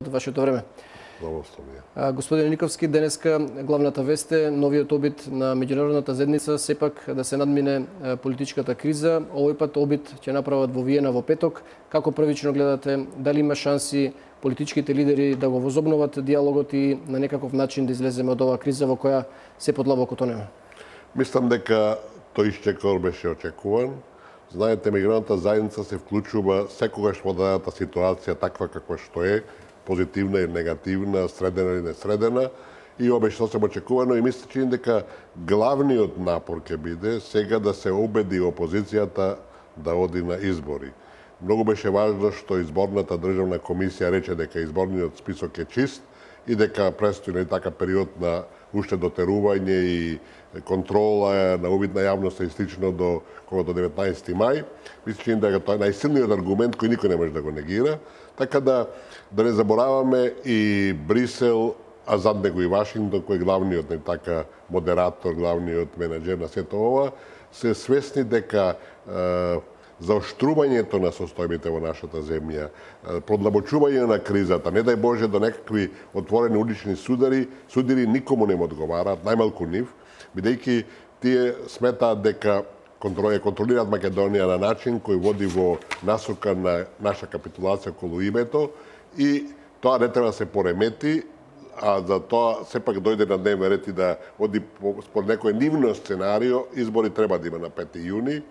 вашето време. Господин Никовски, денеска главната вест е новиот обид на меѓународната заедница сепак да се надмине политичката криза. Овој пат обид ќе направат во Виена во петок. Како првично гледате, дали има шанси политичките лидери да го возобноват диалогот и на некаков начин да излеземе од оваа криза во која се подлабоко тонеме? Мислам дека тој исчекор беше очекуван. Знаете, меѓународната заедница се вклучува секогаш во дадената ситуација таква каква што е, позитивна и негативна, средена или несредена, и ова беше сосем очекувано и мисля, че дека главниот напор ќе биде сега да се убеди опозицијата да оди на избори. Многу беше важно што изборната државна комисија рече дека изборниот список е чист и дека престои така период на уште дотерување и контрола на увид на јавност и слично до 19 мај. Мислам дека тоа е најсилниот аргумент кој никој не може да го негира. Така да не забораваме и Брисел, а зад него и Вашингтон, кој е главниот модератор, главниот менеджер на сето ова, се свесни дека заоштрувањето на состојбите во нашата земја, продлабочување на кризата, не дај Боже до некакви отворени улични судири никому не му одговараат, најмалку нив, бидејќи тие сметаат дека контролираат Македонија на начин кој води во насока на наша капитулација околу името и тоа не треба да се поремети, а за тоа сепак дојде на дневен ред и да оди според некој нивно сценарио, избори треба да има на 5 јуни,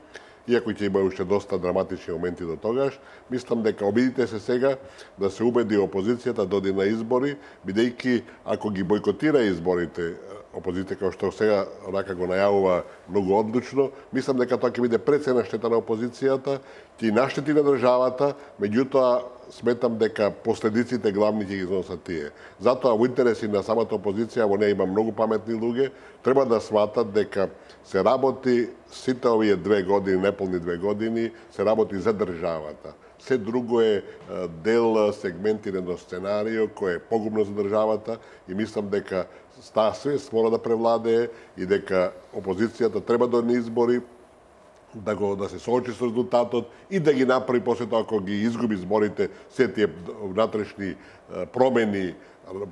иако ќе има уште доста драматични моменти до тогаш. Мислам дека обидите се сега да се убеди опозицијата да оди на избори, бидејќи ако ги бойкотира изборите, опозицијата како што сега онака го најавува многу одлучно, мислам дека тоа ќе биде прецена штета на опозицијата, ќе наштети на државата, меѓутоа сметам дека последиците главни ќе ги износат тие. Затоа во интереси на самата опозиција, во неја има многу паметни луѓе, треба да сватат дека се работи сите овие 2 години, неполни 2 години, се работи за државата. Се друго е дел, сегменти на сценарио кој е погубно за државата и мислам дека таа свест мора да превладее и дека опозицијата треба да одни избори, да се соочи со резултатот и да ги направи после тоа ако ги изгуби изборите се тие внатрешни промени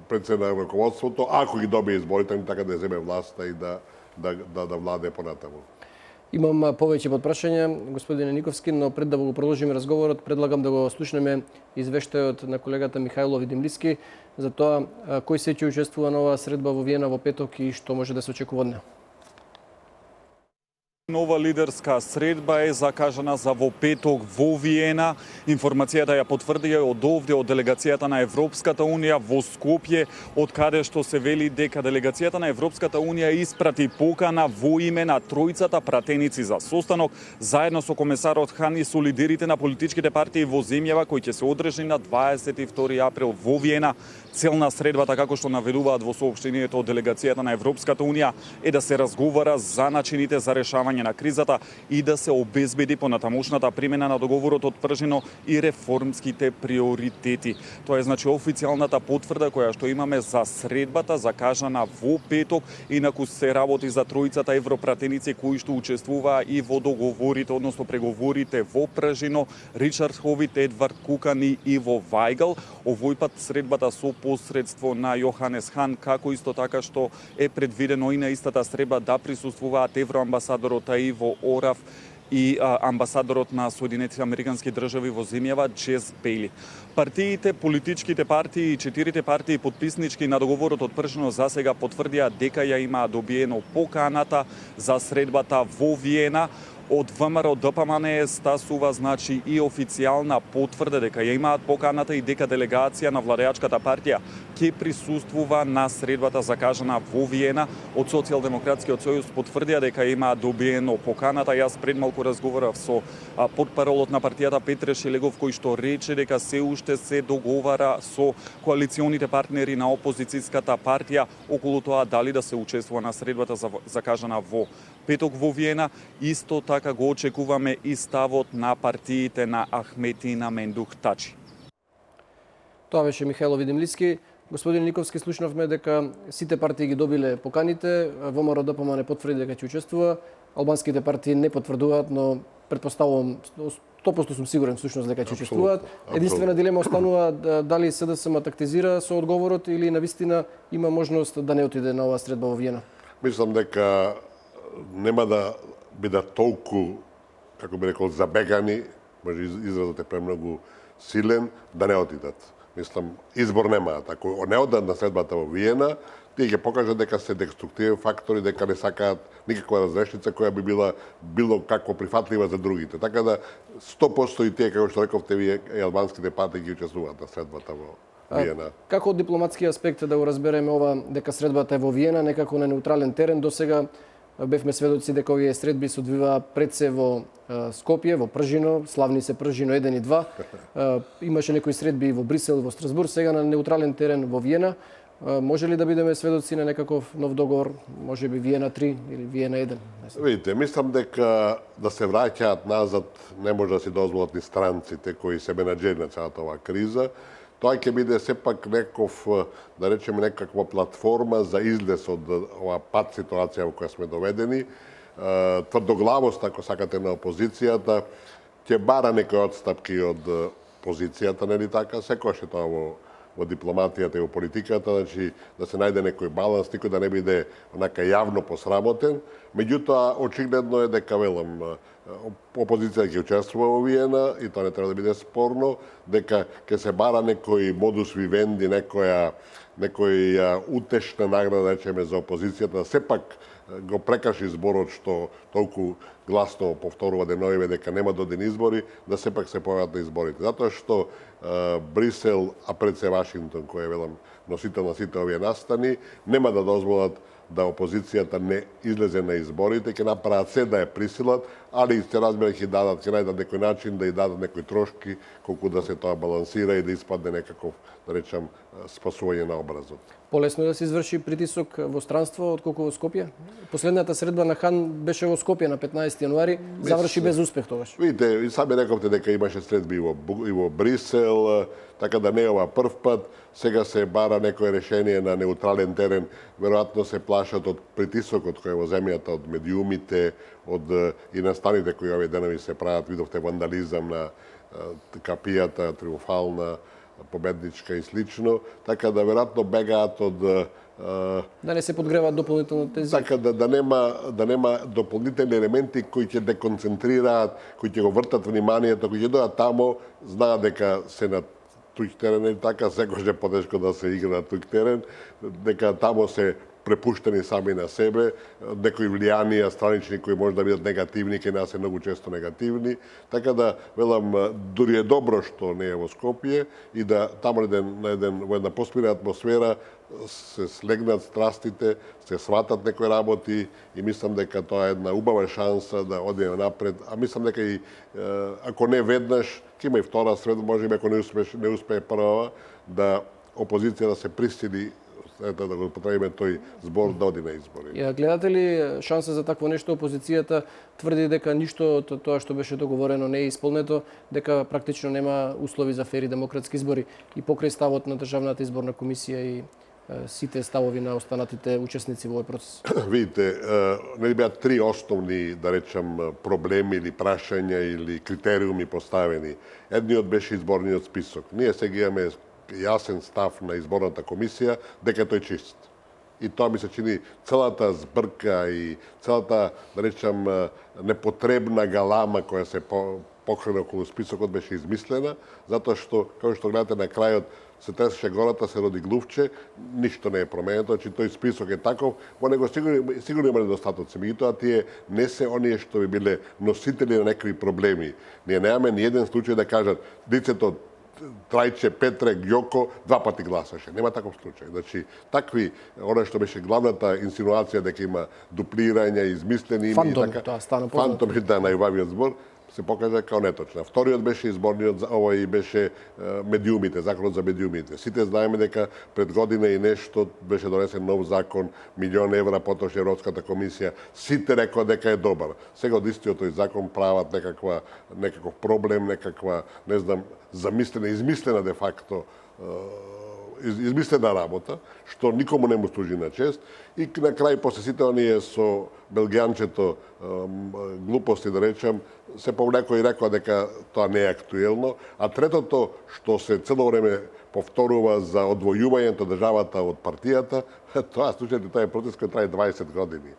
пред се на раководството, ако ги добие изборите, така да земе власта и да владее понатаму. Имам повеќе прашања, господине Никовски, но пред да го продолжиме разговорот, предлагам да го слушнеме извештајот на колегата Михајло Видимлиски за тоа кој се ќе учествува на оваа средба во Виена во петок и што може да се очекува од неа. Нова лидерска средба е закажана за во петок во Виена. Информацијата ја потврди од овде од делегацијата на Европската Унија во Скопје, од каде што се вели дека делегацијата на Европската Унија испрати покана во име на тројцата пратеници за состанок, заедно со комесарот Хан и со лидерите на политичките партии во земјава, кој ќе се одржи на 22 април во Виена. Цел на средбата, како што наведуваат во соопштението од делегацијата на Европската Унија, е да се разговара за начините за решавање на кризата и да се обезбеди понатамошната примена на договорот од Пржино и реформските приоритети. Тоа е значи официјалната потврда која што имаме за средбата закажана во петок, инаку се работи за тројцата европратеници кои што учествуваа и во договорите, односно преговорите во Пржино, Ричард Ховит, Едвард Кукан и Иво Вајгал. Овој пат средбата со посредство на Јоханес Хан, како исто така што е предвидено и на истата средба да присуствуваат евроамбасадорот Иво Орав и амбасадорот на Соединетите Американски држави во земјава Джес Бейли. Партиите, политичките партии и 4 партии потписнички на договорот од Пржино за сега потврдија дека ја имаа добиено поканата за средбата во Виена. Од ВМРО ДПМН стасува значи и официјална потврда дека ја имаат поканата и дека делегација на владеачката партија ќе присуствува на средбата закажана во Виена. Од Социјалдемократскиот сојуз потврдија дека имаат добиено поканата. Јас пред малку разговарав со потпаролот на партијата Петре Шелегов, кој што рече дека се уште се договара со коалиционите партнери на опозицијската партија околу тоа дали да се учествува на средбата закажана во петок во Виена. Исто така го очекуваме и ставот на партиите на Ахметина Мендух Тачи. Тоа беше Михајло Видимлиски. Господин Никовски, слушнавме дека сите партии ги добиле поканите, ВМРО ДПМН потврди дека ќе учествува. албанските партии не потврдуваат, но предпоставувам 100% сум сигурен всушност дека ќе учествуваат. Единствена дилема останува дали СДСМ тактизира со одговорот или навистина има можност да не отиде на оваа средба во Виена. Мислам дека нема да бидат толку, како би рекол, забегани, може изразот е премногу силен, да не отидат. Мислам, избор немаат. Ако не одат на средбата во Виена, тие ќе покажат дека се деструктивен фактори, дека не сакаат никаква разрешница која би била било како прифатлива за другите. Така да 100% и тие, како што рековте вие, и албанските партии ги учествуваат на средбата во Виена. Како од дипломатски аспект да го разбереме ова дека средбата е во Виена, некако на неутрален терен, до сега бевме сведоци дека овие средби се одвиваа пред се во Скопје, во Пржино, славни се Пржино 1 и 2. Имаше некои средби и во Брисел, во Страсбург, сега на неутрален терен во Виена. Може ли да бидеме сведоци на некаков нов договор, може би Виена 3 или Виена 1? Видите, мислам дека да се враќаат назад не може да си дозволат ни странците кои се менаџери на целата оваа криза. Тоа ќе биде сепак неков, да речеме, некаква платформа за излез од оваа пат ситуација во која сме доведени. Тврдоглавост, ако сакате, на опозицијата ќе бара некои отстапки од позицијата, нели така? Секогаш е тоа во дипломатијата и во политиката, значи да се најде некој баланс, никој да не биде онака јавно посрамотен. Меѓутоа, очигледно е дека, велам, опозицијата ќе учествува во Виена и тоа не треба да биде спорно, дека ќе се бара некој модус вивенди, некоја утешна награда, речеме, за опозицијата, сепак го прекаши зборот што толку гласно повторува деновиве дека нема доден избори, да сепак се појават на изборите. Затоа што Брисел, а пред се Вашингтон, кој е, велам, носител на сите овие настани, нема да дозволат да опозицијата не излезе на изборите, ќе направат се да ја присилат, али се разбира ќе најдат некој начин да ја дадат некои трошки, колку да се тоа балансира и да испадне некаков, да речам, спасување на образот. Полесно да се изврши притисок во странство отколку во Скопје? Последната средба на Хан беше во Скопје на 15 јануари, заврши без успех тогаш. Видите, и сами рековте дека имаше средби и во Брисел, така да не е ова прв пат. Сега се бара некое решение на неутрален терен, веројатно се плашат од притисокот кој е во земјата, од медиумите, од и настаните кои овие денови се прават. Видовте вандализам на капијата, триумфална, победничка и слично, така да веројатно бегаат од да не се подгреваат дополнително тези. Така да нема дополнителни елементи кои ќе деконцентрираат, кои ќе го вртат вниманието, кои ќе дојдат тамо, знаат дека се на туѓ терен и така, секогаш е потешко да се игра на туѓ терен, дека тамо се препуштени сами на себе, некои влијанија странични кои може да бидат негативни, кај нас е многу често негативни, така да, велам, дури е добро што не е во Скопје и да тамо во една поспира атмосфера се слегнат страстите, се сватат некои работи и мислам дека тоа е една убава шанса да одиме напред, а мислам дека и ако не веднаш, ќе има и втора средба, може би ако не успее прва, да опозицијата се присили да го потребиме тој збор да оди на избори. Ја гледате ли шанса за такво нешто? Опозицијата тврди дека ништо од тоа што беше договорено не е исполнето, дека практично нема услови за фери демократски избори и покрај ставот на Државната изборна комисија и сите ставови на останатите учесници во овој процес. Видите, нели беа три основни, да речам, проблеми или прашања или критериуми поставени. Едниот беше изборниот список. Ние сега имаме јасен став на изборната комисија дека тој чист. И тоа ми се чини целата збрка и целата, да речам, непотребна галама која се покрена околу списокот беше измислена, затоа што, како што гледате на крајот, се тресеше гората, се роди глувче, ништо не е променето, значи тој список е таков, во него сигурно има недостатоци, меѓутоа тие не се оние што би биле носители на некои проблеми. Ние немаме ни еден случај да кажат лицето Трајче, Петре, Ѓоко, два пати гласаше. Нема таков случај. Значи, такви, оно што беше главната инсинуација дека има дуплирање, измислени име и така. Тоа стана познато. Фантом е најубавиот збор, се покажа као неточна. Вториот беше изборниот, овој беше медиумите, законот за медиумите. Сите знаеме дека пред година и нешто беше донесен нов закон, милион евра потроши Европската комисија. Сите рекоа дека е добар. Сега од истиот тој закон прават некаков проблем, некаква, не знам, замислена, измислена де факто измислена работа, што никому не му служи на чест, и на крај после сите оние со белгијанчето глупости, да речем, се некој рекоа дека тоа не е актуелно, а третото што се цело време повторува за одвојувањето државата од партијата, тоа слушајте, тоа е процес кој трае 20 години.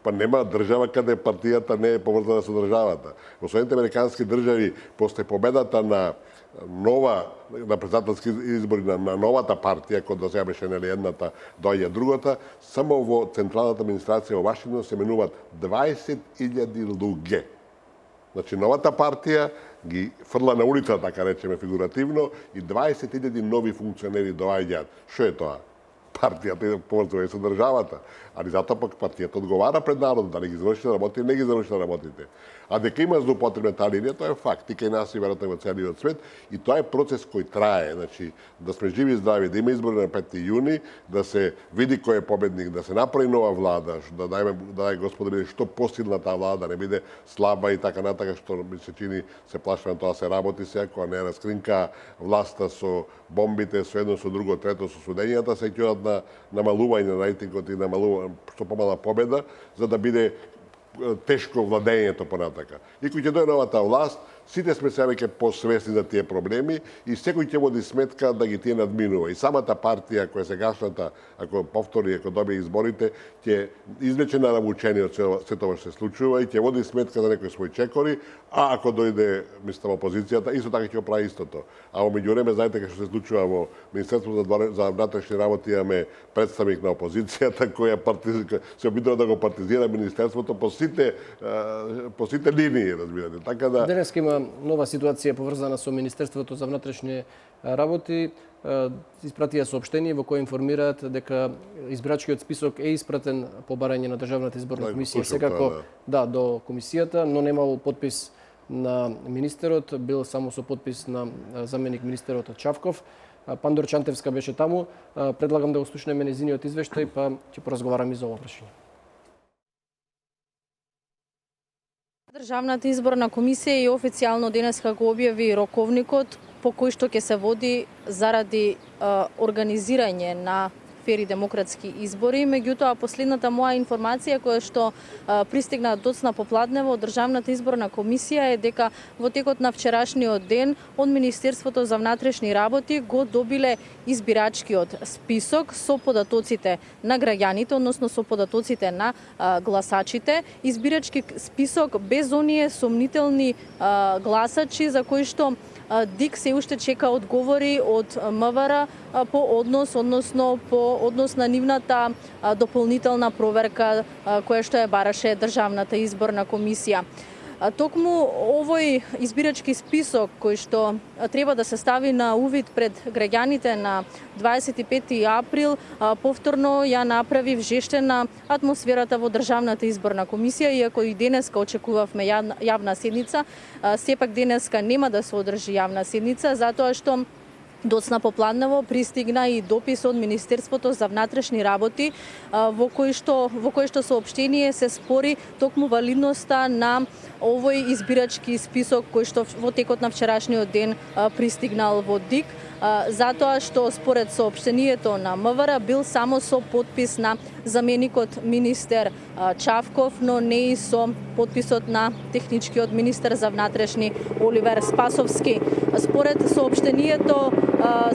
Па нема држава каде партијата не е поврзана со државата. Во Соединените американски држави, после победата на председателски избори на новата партија, која до сега беше нели едната, доаѓа другата, само во централната администрација во Вашингтон се менуваат 20.000 луѓе. Значи, новата партија ги фрла на улица, така речеме фигуративно, и 20.000 нови функционери доаѓаат. Што е тоа? Партијата е поврзана со државата, али затоа пак партијата одговара пред народот, дали ги заврши работите или не ги заврши работите. А дека има злоупотреба таа линија, тоа е факт. И кај нас и веројатно во целиот свет, и тоа е процес кој трае. Значи, да сме живи и здрави, да има избори на 5 јуни, да се види кој е победник, да се направи нова влада, да дај Господи што посилна таа влада, не биде слаба и така натака, што ми се чини, се плашува тоа се работи сега, кога не раскринка власта со бомбите, со едно, со друго, трето, со судењата, се ќе одат на намалување на рейтингот и намалување што помала победа, за да биде тешко владењето понатака. И кој ќе дојде новата власт, сите сме се веќе посвесни за тие проблеми и секој ќе води сметка да ги тие надминува. И самата партија која сегашната, ако повтори, ако добие изборите, ќе извлече навучение од се тоа што се случува и ќе води сметка за некои своји чекори, а ако дојде, мислам, опозицијата, исто така ќе прави истото. А во меѓувреме, знаете што се случува во Министерството за внатрешни работи, имаме представник на опозицијата која се обидува да го партизира Министерството по сите линии, разбирате. Така да денеска има нова ситуација поврзана со Министерството за внатрешни работи. Испратија соопштение во кое информираат дека избирачкиот список е испратен по барање на Државната изборна комисија. Секако, до комисијата, но немало подпис на министерот, бил само со подпис на заменик министерот Чавков. Пандор Чантевска беше таму. Предлагам да го слушнеме нејзиниот извештај, па ќе поразговараме и за ова прашање. Државната изборна комисија и официјално денеска го објави роковникот по кој што ќе се води заради организирање на фери демократски избори. Меѓутоа, последната моја информација која што пристигна доцна попладнево од Државната изборна комисија е дека во текот на вчерашниот ден од Министерството за внатрешни работи го добиле избирачкиот список со податоците на граѓаните, односно со податоците на гласачите. Избирачки список без оние сомнителни гласачи за кои што ДИК се уште чека одговори од МВР по однос на нивната дополнителна проверка која што ја бараше Државната изборна комисија. Токму овој избирачки список кој што треба да се стави на увид пред граѓаните на 25 април, повторно ја направи вжештена атмосферата во Државната изборна комисија, иако и денеска очекувавме јавна седница, сепак денеска нема да се одржи јавна седница, затоа што доцна попладнево пристигна и допис од Министерството за внатрешни работи во кој што соопштение се спори токму валидноста на овој избирачки список кој што во текот на вчерашниот ден пристигнал во ДИК, затоа што според соопштението на МВР бил само со подпис на заменикот министер Чавков, но не и со подписот на техничкиот министер за внатрешни Оливер Спасовски. Според соопштението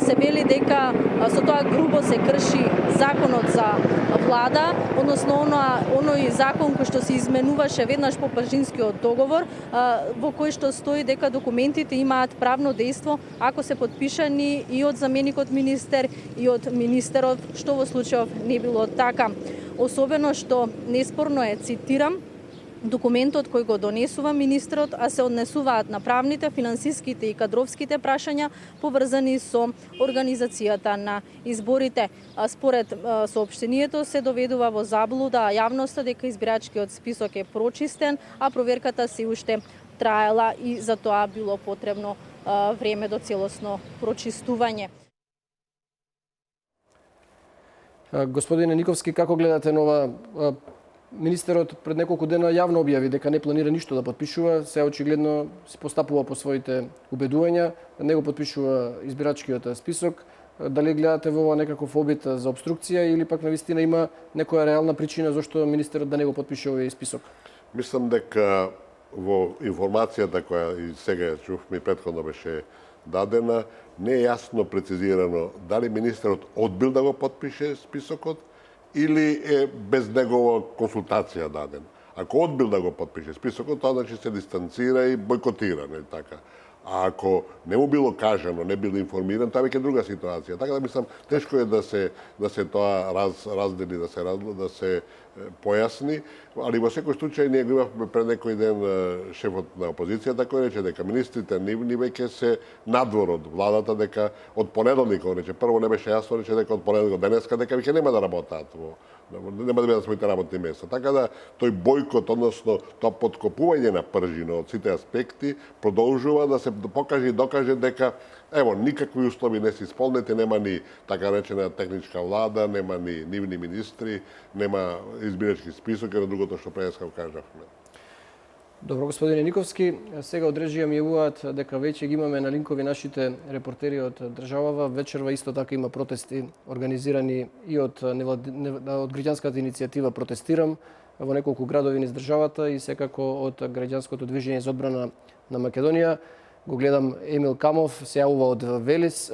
се вели дека со тоа грубо се крши законот за влада, односно оној закон кој што се изменуваше веднаш по Пажинскиот договор, во кој што стои дека документите имаат правно дејство ако се подпишани и од заменикот министер и од министерот, што во случајов не било така. Особено што неспорно е, цитирам, документот кој го донесува министерот, а се однесуваат на правните, финансиските и кадровските прашања поврзани со организацијата на изборите. Според соопштението се доведува во заблуда јавноста дека избирачкиот список е прочистен, а проверката се уште траела и за тоа било потребно време до целосно прочистување. Господине Никовски, како гледате нова? Министерот пред неколку дена јавно објави дека не планира ништо да подпишува, се очигледно се постапува по своите убедувања, не го подпишува избирачкиот список. Дали гледате во ова некаков обид за обструкција или пак навистина има некоја реална причина зашто министерот да не го потпише овој список? Мислам дека во информацијата која и сега ја чувме и претходно беше дадена, не е јасно прецизирано дали министерот одбил да го потпише списокот или е без негова консултација даден. Ако одбил да го потпише списокот, тоа значи се дистанцира и бойкотира, не така? А ако не му било кажано, не бил информиран, тоа веќе друга ситуација. Така да мислам, тешко е да се тоа раздели, да се појасни, али во секој случај ние го имавме пред некој ден шефот на опозицијата кој рече дека министрите нивни веќе се надвор од владата, дека од понеделник, рече, прво не беше јасно, рече дека од понеделник денеска дека веќе нема да работат нема да бидат своите работни места. Така да тој бојкот, односно тоа подкопување на пржина од сите аспекти продолжува да се покаже и докаже дека ево никакви услови не се исполнети, нема ни така речена техничка влада, нема ни нивни министри, нема избирачки список, и другото што преска кажавме. Добро, господине Никовски, сега од режија ми јавуваат дека веќе ги имаме на линкови нашите репортери од државава. Вечерва исто така има протести организирани и од граѓанската иницијатива Протестирам во неколку градови низ државата и секако од граѓанското движење за одбрана на Македонија. Го гледам Емил Камов, се јавува од Велес.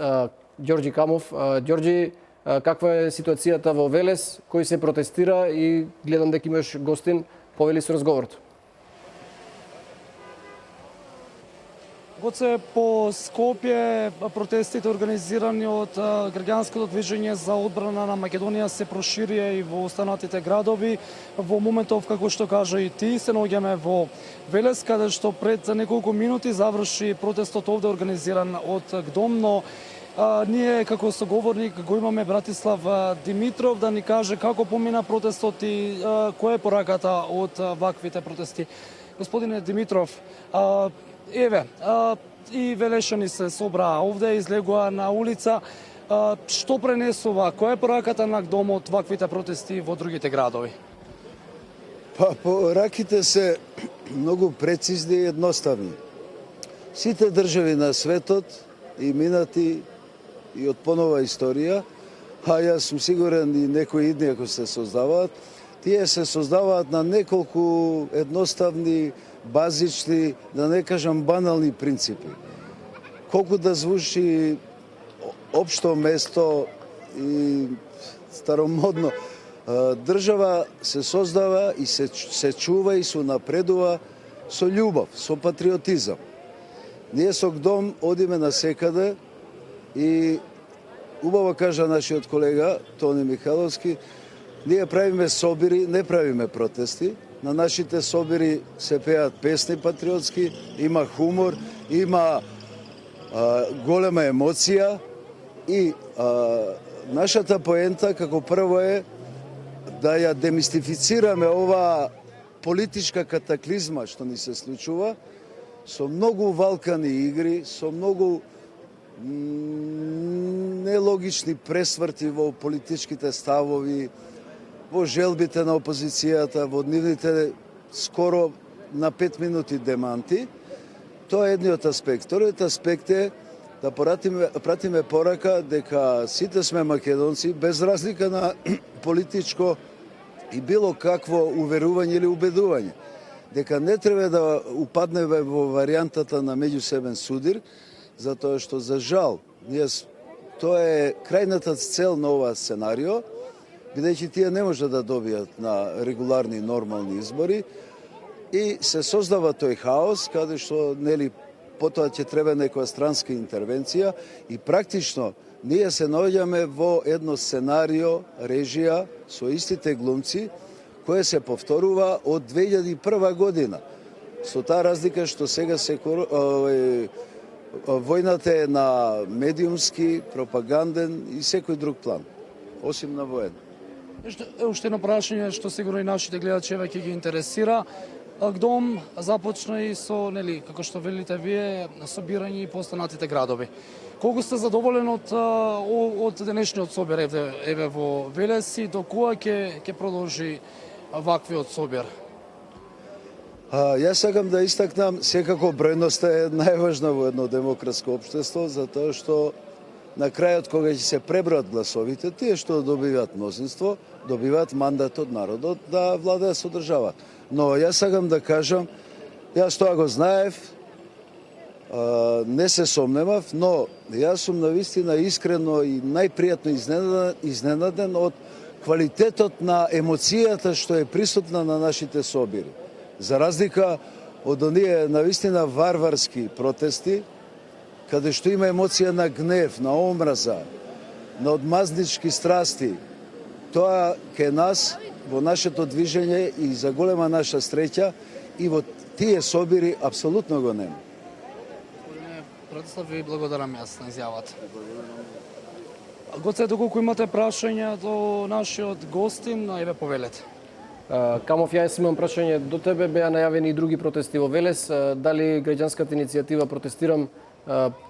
Ѓорѓи Камов, Ѓорѓи, каква е ситуацијата во Велес, кој се протестира и гледам дека имаш гостин, повели со разговорот. Гоце, по Скопје протестите организирани од граѓанското движење за одбрана на Македонија се проширија и во останатите градови. Во моментов, како што кажа и ти, се наоѓаме во Велес, каде што пред неколку минути заврши протестот овде организиран од ГДОМ, но ние како соговорник го имаме Братислав Димитров да ни каже како помина протестот и која е пораката од ваквите протести. Господине Димитров, еве, и велешани се собраа овде, излегува на улица. Што пренесува? Која е пораката на ГДОМ од ваквите протести во другите градови? Пораките се многу прецизни и едноставни. Сите држави на светот, и минати, и од понова историја, а јас сум сигурен и некои идни ако се создаваат, тие се создаваат на неколку едноставни, базични, да не кажам банални принципи. Колку да звучи општо место и старомодно, држава се создава и се чува и се напредува со љубов, со патриотизам. Ние со ГДОМ одиме на секаде и убаво кажа нашиот колега Тони Михайловски, ние правиме собири, не правиме протести. На нашите собири се пеат песни патриотски, има хумор, има голема емоција и нашата поента како прво е да ја демистифицираме ова политичка катаклизма што ни се случува со многу валкани игри, со многу нелогични пресврти во политичките ставови, во желбите на опозицијата, во нивните скоро на 5 минути деманти. Тоа е едниот аспект. Вториот аспект е да пратиме порака дека сите сме македонци, без разлика на политичко и било какво уверување или убедување. Дека не треба да упаднеме во варијантата на меѓусебен судир, затоа што за жал, тоа е крајната цел на ова сценарио, бидејќи тие не може да добијат на регуларни нормални избори и се создава тој хаос каде што нели потоа ќе треба некоја странска интервенција и практично ние се наоѓаме во едно сценарио, режија со истите глумци кое се повторува од 2001 година. Со таа разлика што сега војната е на медиумски, пропаганден и секој друг план, осим на воен. Уште едно прашање што сигурно и нашите гледачи ќе ги интересира. ГДОМ започна и со, нели, како што велите вие, собирање и по останатите градови. Колку сте задоволен од денешниот собир еве во Велес и до кога ќе продолжи ваквиот собир? Јас сакам да истакнам, секако бројноста е најважна во едно демократско општество, затоа што на крајот кога ќе се пребројат гласовите, тие што добиваат мнозинство, добиваат мандат од народот да владеат со држава. Но јас сакам да кажам, јас тоа го знаев, не се сомневав, но јас сум навистина искрено и најпријатно изненаден од квалитетот на емоцијата што е присутна на нашите собири. За разлика од оние навистина варварски протести, каде што има емоција на гнев, на омраза, на одмазнички страсти, тоа ке нас во нашето движење и за голема наша среќа и во тие собири апсолутно го нема. Предслав ви благодарам јас на изјавата. Гоце, доколку имате прашања до нашиот гостин, еве повелете. Камов, јас имам прашање до тебе. Беа најавени и други протести во Велес. Дали граѓанската иницијатива Протестирам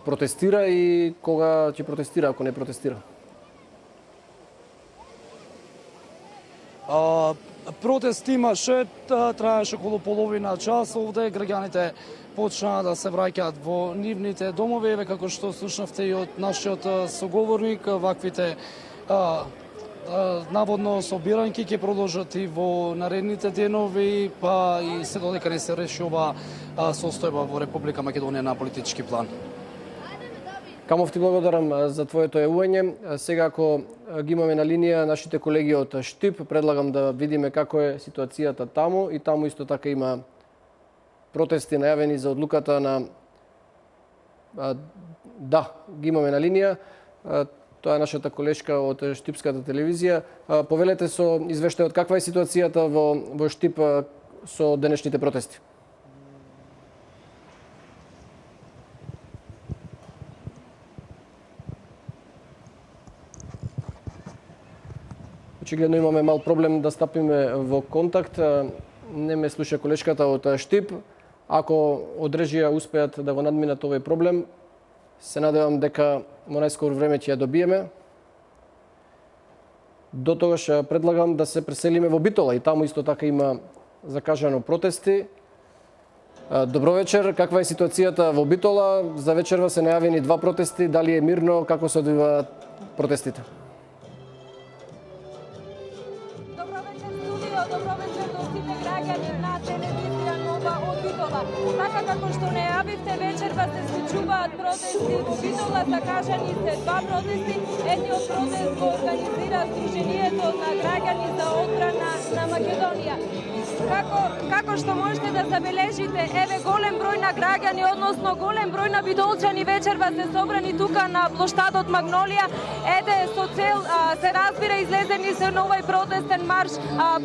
протестира и кога ќе протестира, ако не протестира? Протест имаше, траеше околу половина час овде, граѓаните почнаа да се враќаат во нивните домови, еве како што слушнавте и од нашиот соговорник, ваквите наводно собирањки ќе продолжат и во наредните денови, па и се додека не се реши ова состојба во Република Македонија на политички план. Камов, ти благодарам за твоето јавување. Сега, ако ги имаме на линија нашите колеги од Штип, предлагам да видиме како е ситуацијата таму, и таму исто така има протести најавени за одлуката на... Да, ги имаме на линија. Тоа е нашата колешка од Штипската телевизија. Повелете со извештајот каква е ситуацијата во Штип со денешните протести. Очигледно имаме мал проблем да стапиме во контакт. Не ме слуша колешката од Штип. Ако од режија успеат да го надминат овој проблем, се надевам дека во најскоро време ќе ја добиеме. До тогаш предлагам да се преселиме во Битола, и таму исто така има закажано протести. Добро вечер, каква е ситуацијата во Битола? За вечерва се најавени 2 протести, дали е мирно, како се одвиваат протестите? Добро вечер до сите граѓани на телевизија Нова од Битола. Така како што најавивте, вечерва се случуваат протести во Битола, закажани се 2 протести. Едниот протест го организира Сдруженијето на граѓани за одбрана на Македонија. Како што можете да забележите, еве голем број на граѓани, односно голем број на битолчани вечерва се собрани тука на плоштадот Магнолија. Со цел, се разбира, излезени се на овој протестен марш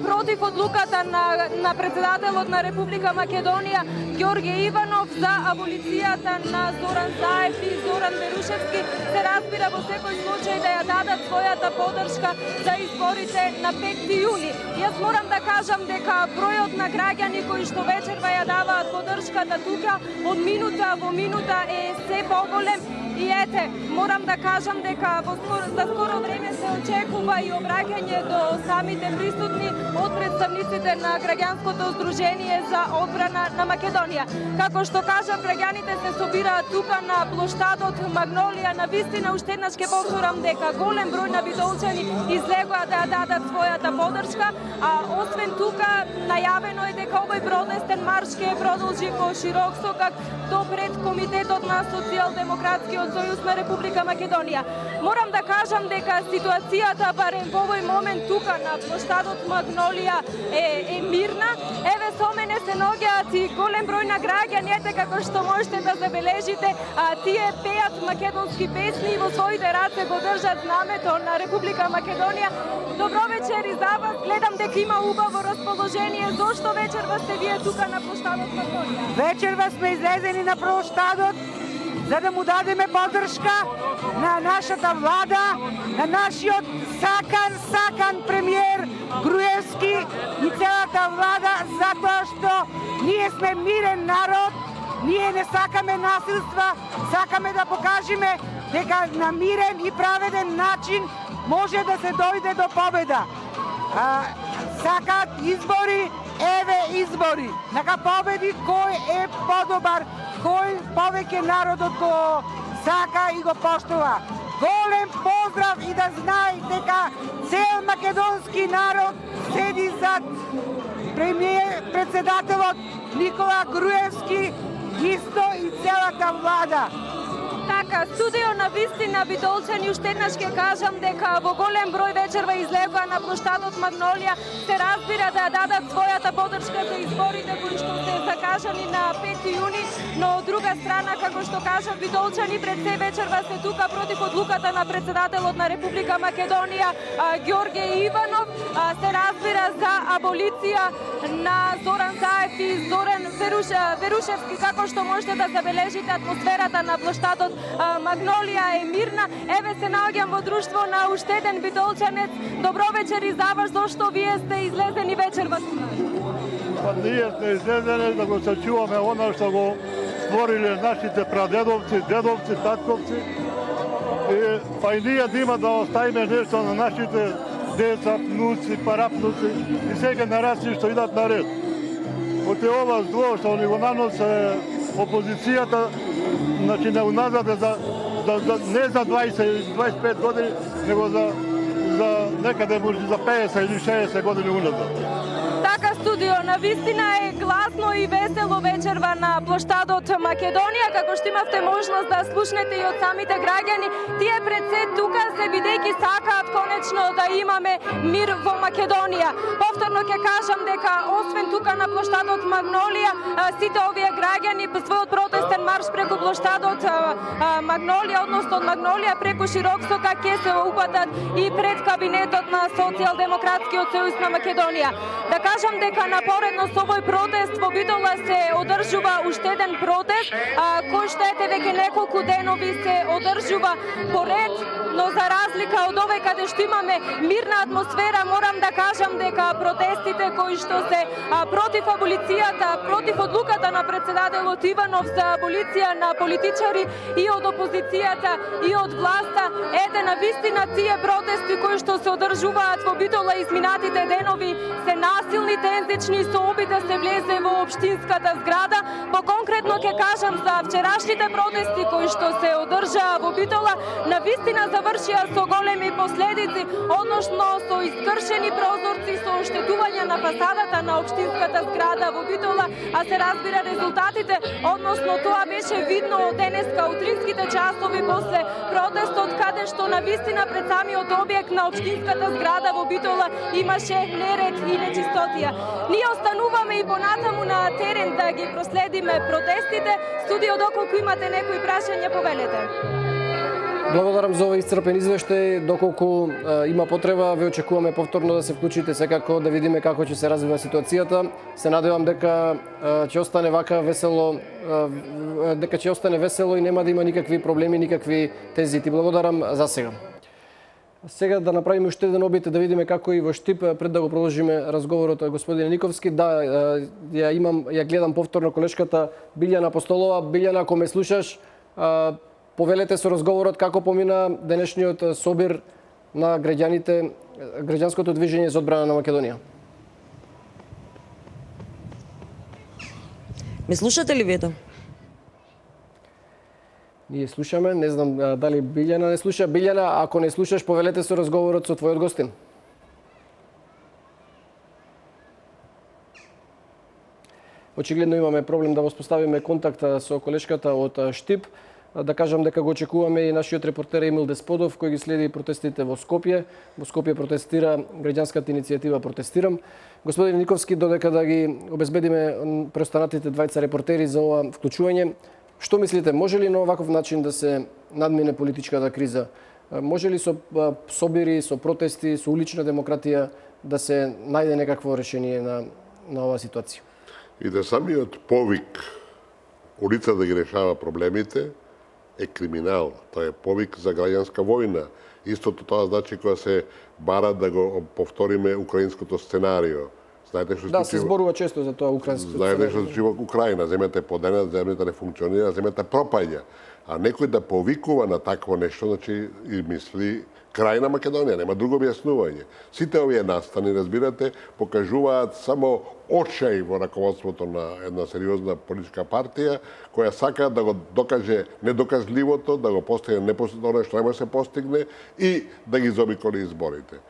против одлуката на председателот на Република Македонија Ѓорѓе Иванов за аболицијата на Зоран Заев и Зоран Берушевски. Се разбира, во секој случај да ја дадат својата поддршка за изборите на 5 јуни. Јас морам да кажам дека бројот на граѓани кои што вечерва ја даваат поддршката тука од минута во минута е се поголем. И ете, морам да кажам дека за скоро време се очекува и обраќање до самите присутни од представниците на граѓанското здружение за одбрана на Македонија. Како што кажав, граѓаните се собираат тука на плоштадот Магнолија. На вистина уште еднаш ке повторам дека голем број на битолчани излегоа да ја дадат својата поддршка, а освен тука најавено е дека овој протестен марш ќе продолжи по широк сокак до пред Комитетот на Социјалдемократскиот Сојуз на Република Македонија. Морам да кажам дека ситуацијата барем во овој момент тука на плоштадот Магнолија е мирна. Еве со мене се наоѓаат и голем број на граѓани, ете како што можете да забележите, тие пеат македонски песни и во своите раце го држат знамето на Република Македонија. Добро вечер и за вас, гледам дека има убаво расположение. Зошто вечерва сте вие тука на плоштадот Магнолија? Вечерва сме излезени на плоштадот за да му дадеме поддршка на нашата влада, на нашиот сакан премиер Груевски и целата влада, затоа што ние сме мирен народ, ние не сакаме насилства, сакаме да покажеме дека на мирен и праведен начин може да се дојде до победа. Сакаат избори, еве избори. Нека победи кој е подобар, кој повеќе народот го сака и го поштува. Го поздрав и да знае дека цел македонски народ седи зад председателот Никола Груевски, исто и целата влада. Така, студио на вистина Битолчани, уште еднаш ќе кажам дека во голем број вечерва излегоа на площадот Магнолија, се разбира да дадат својата поддршка за изборите кои што се закажани на 5 јуни, но од друга страна, како што кажав, Битолчани пред се вечерва се тука против одлуката на председателот на Република Македонија Ѓорѓе Иванов, се разбира за аболиција на Зоран Заев и Зоран Верушевски, како што можете да забележите, атмосферата на площадот Магнолија е мирна. Еве се наоѓам во друштво на уште еден битолчанец. Добро вечер и за вас, зошто вие сте излезени вечерва тука? Па ние сме излезени да го сачуваме оно што го створиле нашите прадедовци, дедовци, татковци. Па и ние да има да оставиме нешто на нашите деца, внуци, парапнуци и се генерации што идат наред. Од ова зло што ни го наносе опозицијата, значи не уназаде не за 20-25 години, него за некаде може за 50 или 60 години уназад. Така, студио на вистина е гласно и весело вечерва на площадот Македонија, како што имавте можност да слушнете и од самите граѓани. Тие пред се тука се бидејќи сакаат конечно да имаме мир во Македонија. Повторно ќе кажам дека освен тука на площадот Магнолија, сите овие граѓани по својот протестен марш преку площадот Магнолија, односно од Магнолија преку Широксока ќе се упатат и пред кабинетот на Социјалдемократскиот сојуз на Македонија. Да кажам дека напоредно со овој протест во Битола се одржува уште еден протест, кој што ете веќе неколку денови се одржува поред, но за разлика од овој каде што имаме мирна атмосфера, морам да кажам дека протестите кои што се против аболицијата, против одлуката на председателот Иванов за аболиција на политичари и од опозицијата и од власта, ете на вистина тие протести кои што се одржуваат во Битола изминатите денови се насилни, тензични, со обид да се влезе во општинската зграда. По-конкретно ќе кажам за вчерашните протести кои што се одржаа во Битола, на вистина завршија со големи последици, односно со искршени прозорци, со оштетување на фасадата на општинската зграда во Битола, а се разбира резултатите, односно тоа беше видно денеска утринските часови после протестот, каде што на вистина пред самиот објект на општинската зграда во Битола имаше неред и нечистотија. Ние остануваме и понатаму на терен да ги проследиме протестите. Студио, доколку имате некои прашања, повелете. Благодарам за овој исцрпен извештај. Доколку има потреба, ве очекуваме повторно да се вклучите секако да видиме како ќе се развива ситуацијата. Се надевам дека ќе остане вака весело, дека ќе остане весело и нема да има никакви проблеми, никакви тензити. Благодарам за сега. Сега да направиме уште еден обид да видиме како и во Штип, пред да го продолжиме разговорот господин Никовски. Да, ја гледам повторно колешката Билјана Апостолова. Билјана, ако ме слушаш, повелете со разговорот како помина денешниот собир на граѓаните, граѓанското движење за одбрана на Македонија. Ме слушате ли вие? Ние слушаме, не знам дали Билјана не слуша. Билјана, ако не слушаш, повелете со разговорот со твојот гостин. Очигледно имаме проблем да воспоставиме контакт со колешката од Штип. Да кажам дека го очекуваме и нашиот репортер Емил Десподов, кој ги следи протестите во Скопје. Во Скопје протестира граѓанската иницијатива Протестирам. Господин Никовски, додека да ги обезбедиме преостанатите двајца репортери за ова вклучување, што мислите, може ли на оваков начин да се надмине политичката криза? Може ли со собири, со протести, со улична демократија да се најде некакво решение на оваа ситуација? И да самиот повик улица да ги решава проблемите е криминал. Тоа е повик за граѓанска војна. Истото тоа значи кога се бара да го повториме украинското сценарио. Знаете што се зборува често за тоа украинско. Знаете што се случи во Украина, земјата е подена, земјата не функционира, земјата пропаѓа. А некој да повикува на такво нешто, значи и мисли крајна Македонија, нема друго објаснување. Сите овие настани, разбирате, покажуваат само очај во раководството на една сериозна политичка партија, која сака да го докаже недоказливото, да го постигне оно што не може да се постигне и да ги заобиколи изборите.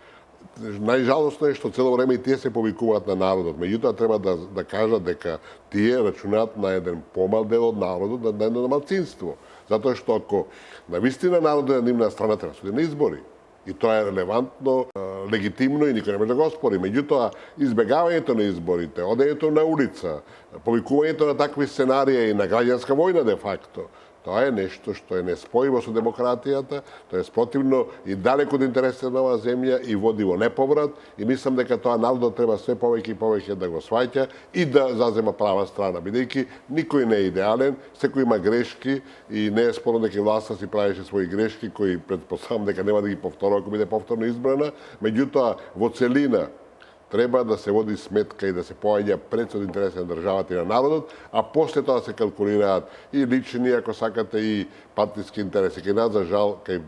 Најжалосно е што цело време и тие се повикуваат на народот. Меѓутоа треба да кажат дека тие рачунаат на еден помал дел од народот, на едно малцинство. Затоа што ако навистина народот е на нивна страна, треба да се на избори. И тоа е релевантно, легитимно и никој не може да го оспори. Меѓутоа, избегавањето на изборите, одењето на улица, повикувањето на такви сценарија и на граѓанска војна де факто, тоа е нешто што е неспојиво со демократијата, тоа е спротивно и далеко од интересите на оваа земја и води во неповрат и мислам дека тоа народот треба све повеќе и повеќе да го сваќа и да зазема права страна, бидејќи никој не е идеален, секој има грешки и не е спорно дека власта си правеше своји грешки кои претпоставам дека нема да ги повторува ако биде повторно избрана, меѓутоа во целина треба да се води сметка и да се поаѓа пред од интереси на државата и на народот, а после тоа да се калкулираат и лични, ако сакате, и партиски интереси. Кај нас, за жал, кај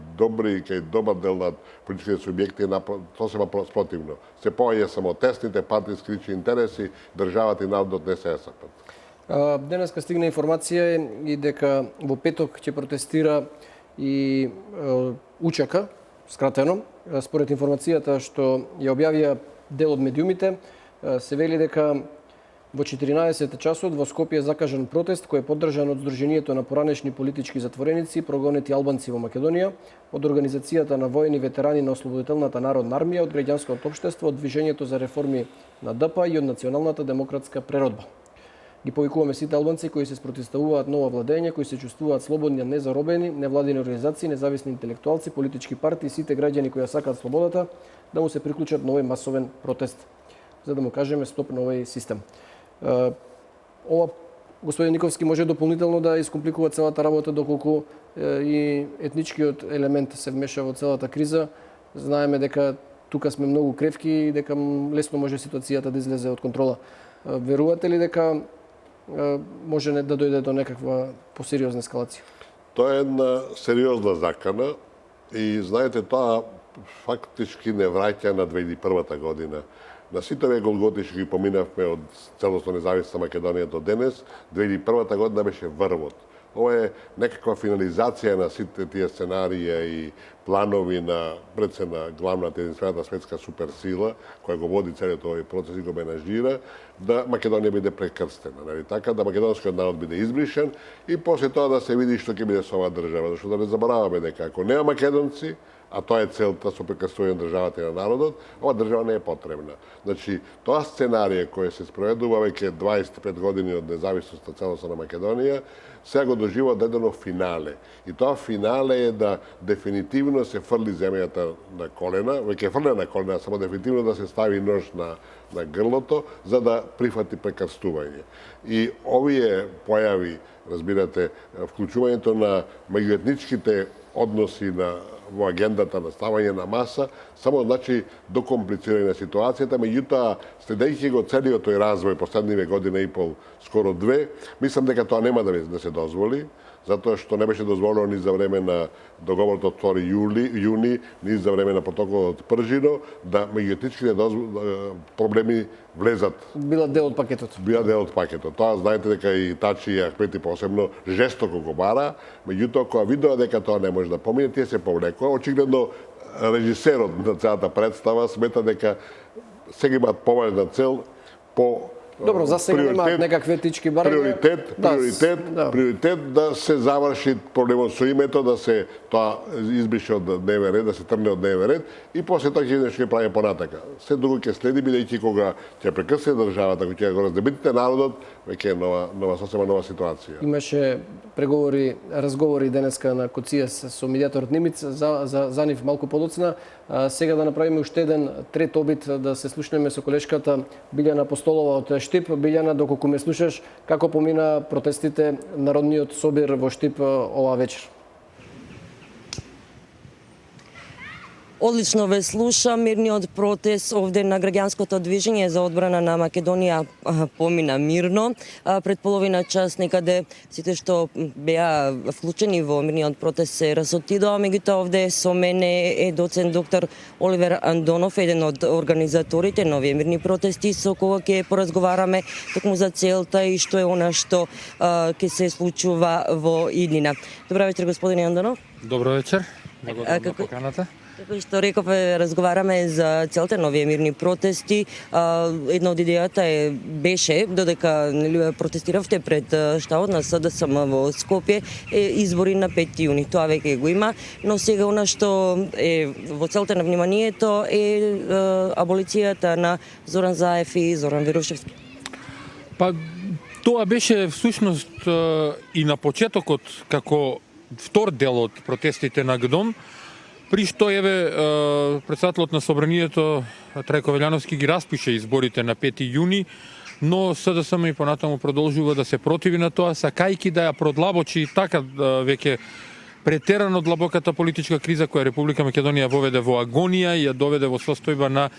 добар дел на политичките субјекти е сосема спротивно. Се поаѓа само тесните партиски лични интереси, државата и народот не се есапат. Денеска стигна информација и дека во петок ќе протестира и УЧК, скратено. Според информацијата што ја објавија дел од медиумите, се вели дека во 14 часот во Скопје е закажан протест кој е поддржан од Сдруженијето на поранешни политички затвореници, прогонети албанци во Македонија, од Организацијата на воени ветерани на Ослободителната народна армија, од граѓанското општество, од Движењето за реформи на ДП и од Националната демократска преродба. Ги повикуваме сите албанци кои се спротивставуваат ново владење, кои се чувствуваат слободни, незаробени, невладини организации, независни интелектуалци, политички партии, сите граѓани кои ја сакаат слободата, да му се приклучат на овој масовен протест, за да му кажеме стоп на овој систем. Ова, господин Никовски, може дополнително да искомпликува целата работа, доколку и етничкиот елемент се вмеша во целата криза. Знаеме дека тука сме многу кревки и дека лесно може ситуацијата да излезе од контрола. Верувате ли дека може да дојде до некаква посериозна ескалација? Тоа е една сериозна закана и знаете, тоа фактички не враќа на 2001 година. На сите овие голготи што ги поминавме од целосно независна Македонија до денес, 2001 година беше врвот. Ова е некаква финализација на сите тие сценарија и планови на на главната единствената светска суперсила, која го води целиот овој процес и го менажира, да Македонија биде прекрстена, нали така, да македонскиот народ биде избришен и после тоа да се види што ќе биде со оваа држава, зашто да не забораваме дека ако нема македонци, а тоа е целта со прекрстување на државата и на народот, ова држава не е потребна. Значи, тоа сценарија кој се спроведува веќе 25 години од независноста целоса на Македонија, сега го доживува дадено финале. И тоа финале е да дефинитивно се фрли земјата на колена, веќе фрле на колена, само дефинитивно да се стави нож на грлото, за да прифати прекрстување. И овие појави, разбирате, вклучувањето на меѓуетничките односи во агендата на ставање на маса, само значи докомплицирање на ситуацијата, меѓутоа, следејќи го целиот тој развој последниве година и пол, скоро две, мислам дека тоа нема да се дозволи, затоа што не беше дозволено ни за време на договорот од 2 јуни, ни за време на протоколот од Пржино, да меѓуетничките проблеми влезат. Била дел од пакетот. Била дел од пакетот. Тоа знаете дека и Тачи и Ахмети посебно жестоко го бара, меѓутоа кога видоа дека тоа не може да помине, тие се повлекоа. Очигледно режисерот на целата представа смета дека сега имаат поважна цел по Добро, за сега немаат некакви етички барања. Приоритет да се заврши проблемот со името, да се тоа избрише од дневен ред, да се тргне од дневен ред и после тоа ќе нешто ќе прави понатака. Се друго ќе следи, бидејќи кога ќе прекрсти државата, кога ќе го раздебитите народот, веќе е сосема нова ситуација. Имаше разговори денеска на Коцијас со медијаторот Нимиц за нив малку подоцна. Сега да направиме уште еден трет обид да се слушнеме со колешката Билјана Апостолова од Штип. Билјана, доколку ме слушаш, како помина протестите Народниот собир во Штип оваа вечер? Одлично ве слушам. Мирниот протест овде на граѓанското движење за одбрана на Македонија помина мирно. Пред половина час некаде сите што беа вклучени во мирниот протест се разотидоа, меѓутоа овде со мене е доцент доктор Оливер Андонов, еден од организаторите на овие мирни протести, со кога ќе поразговараме токму за целта и што е она што ќе се случува во иднина. Добра вечер, господин Андонов. Добро вечер. Благодарам за поканата. Како што рекове, разговараме за целта на овие мирни протести. Една од идејата беше, додека протестиравте пред штабот на СДСМ во Скопје, избори на 5 јуни. Тоа веќе го има, но сега она што е во целта на вниманието е аболицијата на Зоран Заев и Зоран Верушевски. Па тоа беше всушност и на почетокот како втор дел од протестите на ГДОМ, при што председателот на собранието Трајко Велјановски ги распише изборите на 5 јуни, но СДСМ и понатаму продолжува да се противи на тоа, сакајки да ја продлабочи така веќе претерано длабоката политичка криза која Република Македонија воведе во агонија и ја доведе во состојба на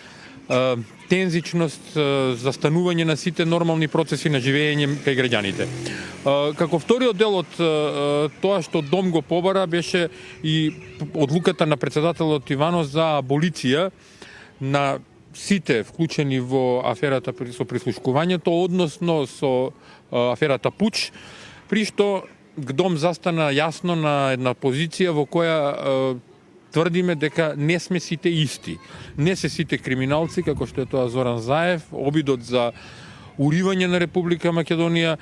тензичност, застанување на сите нормални процеси на живење кај граѓаните. Како вториот дел од тоа што Дом го побара беше и одлуката на председателот Иванов за аболиција на сите вклучени во аферата со прислушкувањето, односно со аферата Пуч, при што ГДОМ застана јасно на една позиција во која тврдиме дека не сме сите исти. Не се сите криминалци, како што е тоа Зоран Заев, обидот за уривање на Република Македонија,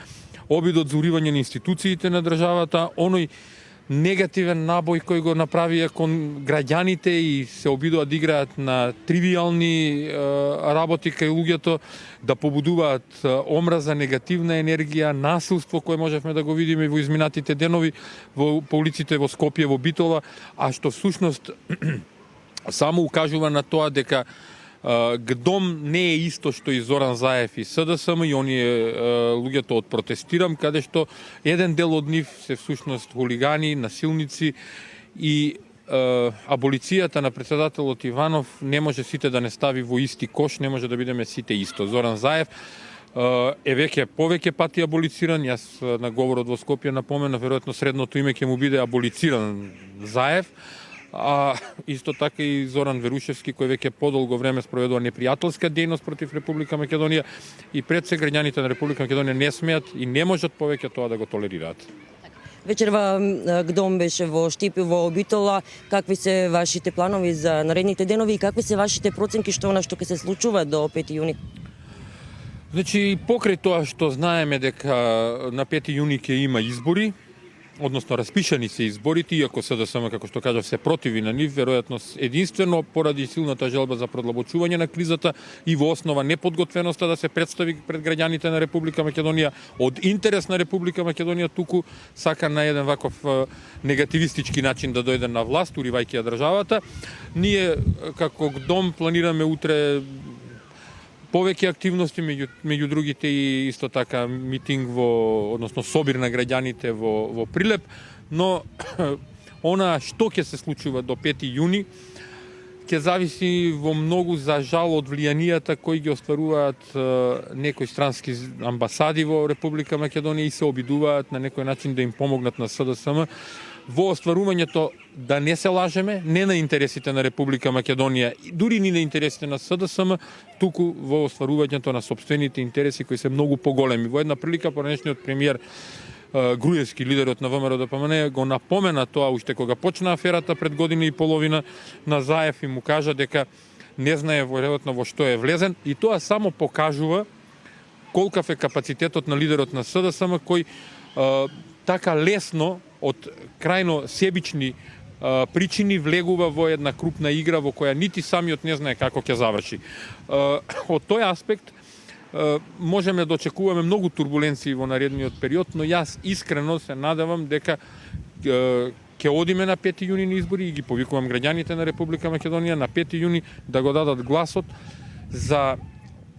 обидот за уривање на институциите на државата, оној негативен набој кој го направија кон граѓаните и се обидоа да играат на тривијални работи кај луѓето, да побудуваат омраза, негативна енергија, насилство кое можевме да го видиме во изминатите денови по улиците во Скопје, во Битола, а што всушност само укажува на тоа дека ГДОМ не е исто што и Зоран Заев и СДСМ и оние луѓето од Протестирам, каде што еден дел од нив се всушност хулигани, насилници и аболицијата на председателот Иванов не може сите да не стави во исти кош, не може да бидеме сите исто. Зоран Заев е веќе повеќе пати аболициран, јас на говорот во Скопје напоменав, веројатно средното име ќе му биде аболициран Заев, а исто така и Зоран Верушевски, кој веќе подолго време спроведува непријателска дејност против Република Македонија и пред се граѓаните на Република Македонија не смеат и не можат повеќе тоа да го толерираат. Вечерва ГДОМ беше во Штип и во Битола. Какви се вашите планови за наредните денови и какви се вашите проценки што она што ќе се случува до 5 јуни? Значи, покрај тоа што знаеме дека на 5 јуни ќе има избори, односно распишани се изборите, иако СДСМ, како што кажав, се противи на нив, веројатно единствено поради силната желба за продлабочување на кризата и во основа неподготвеноста да се представи пред граѓаните на Република Македонија од интерес на Република Македонија, туку сака на еден ваков негативистички начин да дојде на власт, уривајќи ја државата. Ние, како ГДОМ, планираме утре повеќе активности, меѓу другите и исто така митинг односно собир на граѓаните во Прилеп, но она што ќе се случува до 5 јуни ќе зависи во многу, за жал, од влијанијата кои ги остваруваат некои странски амбасади во Република Македонија и се обидуваат на некој начин да им помогнат на СДСМ во остварувањето, да не се лажеме, не на интересите на Република Македонија, дури ни на интересите на СДСМ, туку во остварувањето на сопствените интереси кои се многу поголеми. Во една прилика поранешниот премиер Груевски, лидерот на ВМРО-ДПМН, го напомена тоа уште кога почна аферата пред година и половина на Заев и му кажа дека не знае веројатно во што е влезен, и тоа само покажува колкав е капацитетот на лидерот на СДСМ кој така лесно од крајно себични причини влегува во една крупна игра во која нити самиот не знае како ќе заврши. Од тој аспект можеме да очекуваме многу турбуленции во наредниот период, но јас искрено се надевам дека ќе одиме на 5 јуни на избори и ги повикувам граѓаните на Република Македонија на 5 јуни да го дадат гласот за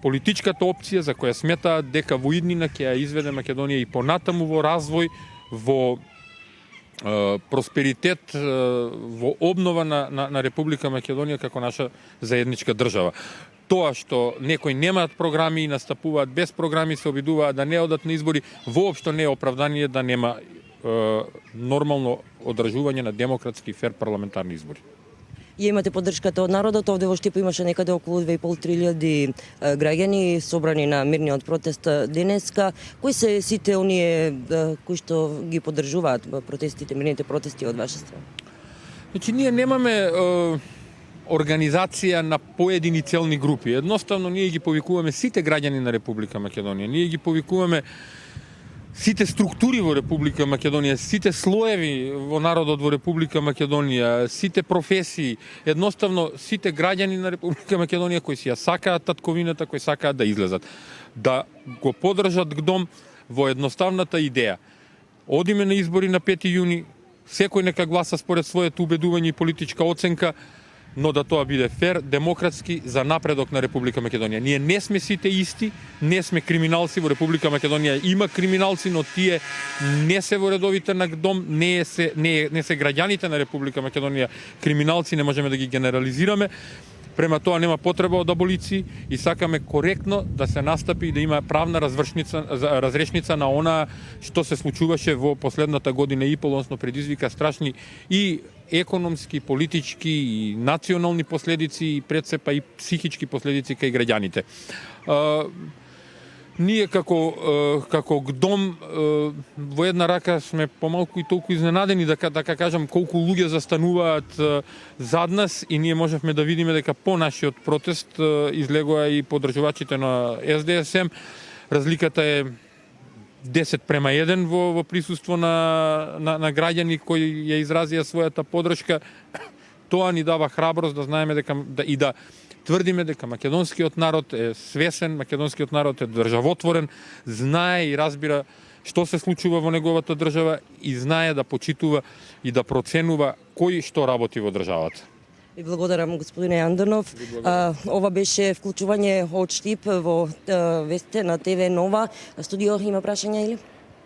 политичката опција за која сметаат дека во иднина ќе ја изведе Македонија и понатаму во развој, во просперитет во обнова на Република Македонија како наша заедничка држава. Тоа што некои немаат програми и настапуваат без програми, се обидуваат да не одат на избори, воопшто не е оправдание да нема нормално одржување на демократски фер парламентарни избори. И имате поддршката од народот. Овде во Штипо имаше некаде околу 2.500 граѓани собрани на мирниот протест денеска. Кои се сите оние кои што ги поддржуваат протестите, мирните протести од ваша страна? Значи, ние немаме организација на поедини целни групи. Едноставно, ние ги повикуваме сите граѓани на Република Македонија. Ние ги повикуваме сите структури во Република Македонија, сите слоеви во народот во Република Македонија, сите професии, едноставно сите граѓани на Република Македонија кои си ја сакаат татковината, кои сакаат да излезат, да го поддржат ГДОМ во едноставната идеја. Одиме на избори на 5 јуни, секој нека гласа според своето убедување и политичка оценка, но да тоа биде фер, демократски, за напредок на Република Македонија. Ние не сме сите исти, не сме криминалци во Република Македонија. Има криминалци, но тие не се во редовите на ГДОМ, не се граѓаните на Република Македонија криминалци, не можеме да ги генерализираме. Према тоа нема потреба од аболиција и сакаме коректно да се настапи и да има правна разрешница на она што се случуваше во последната година и пол, односно предизвика страшни и економски, политички и национални последици и пред се па и психички последици кај граѓаните. Ние како ГДОМ во една рака сме помалку и толку изненадени да кажам колку луѓе застануваат зад нас и ние можевме да видиме дека по нашиот протест излегоа и поддржувачите на СДСМ. Разликата е 10:1 во присуство на граѓани кои ја изразија својата поддршка. Тоа ни дава храброст да знаеме дека и да тврдиме дека македонскиот народ е свесен, македонскиот народ е државотворен, знае и разбира што се случува во неговата држава и знае да почитува и да проценува кој што работи во државата. Ви благодарам, господине Анданов. Ова беше вклучување од Штип во вестите на ТВ Нова. Студио има прашања или?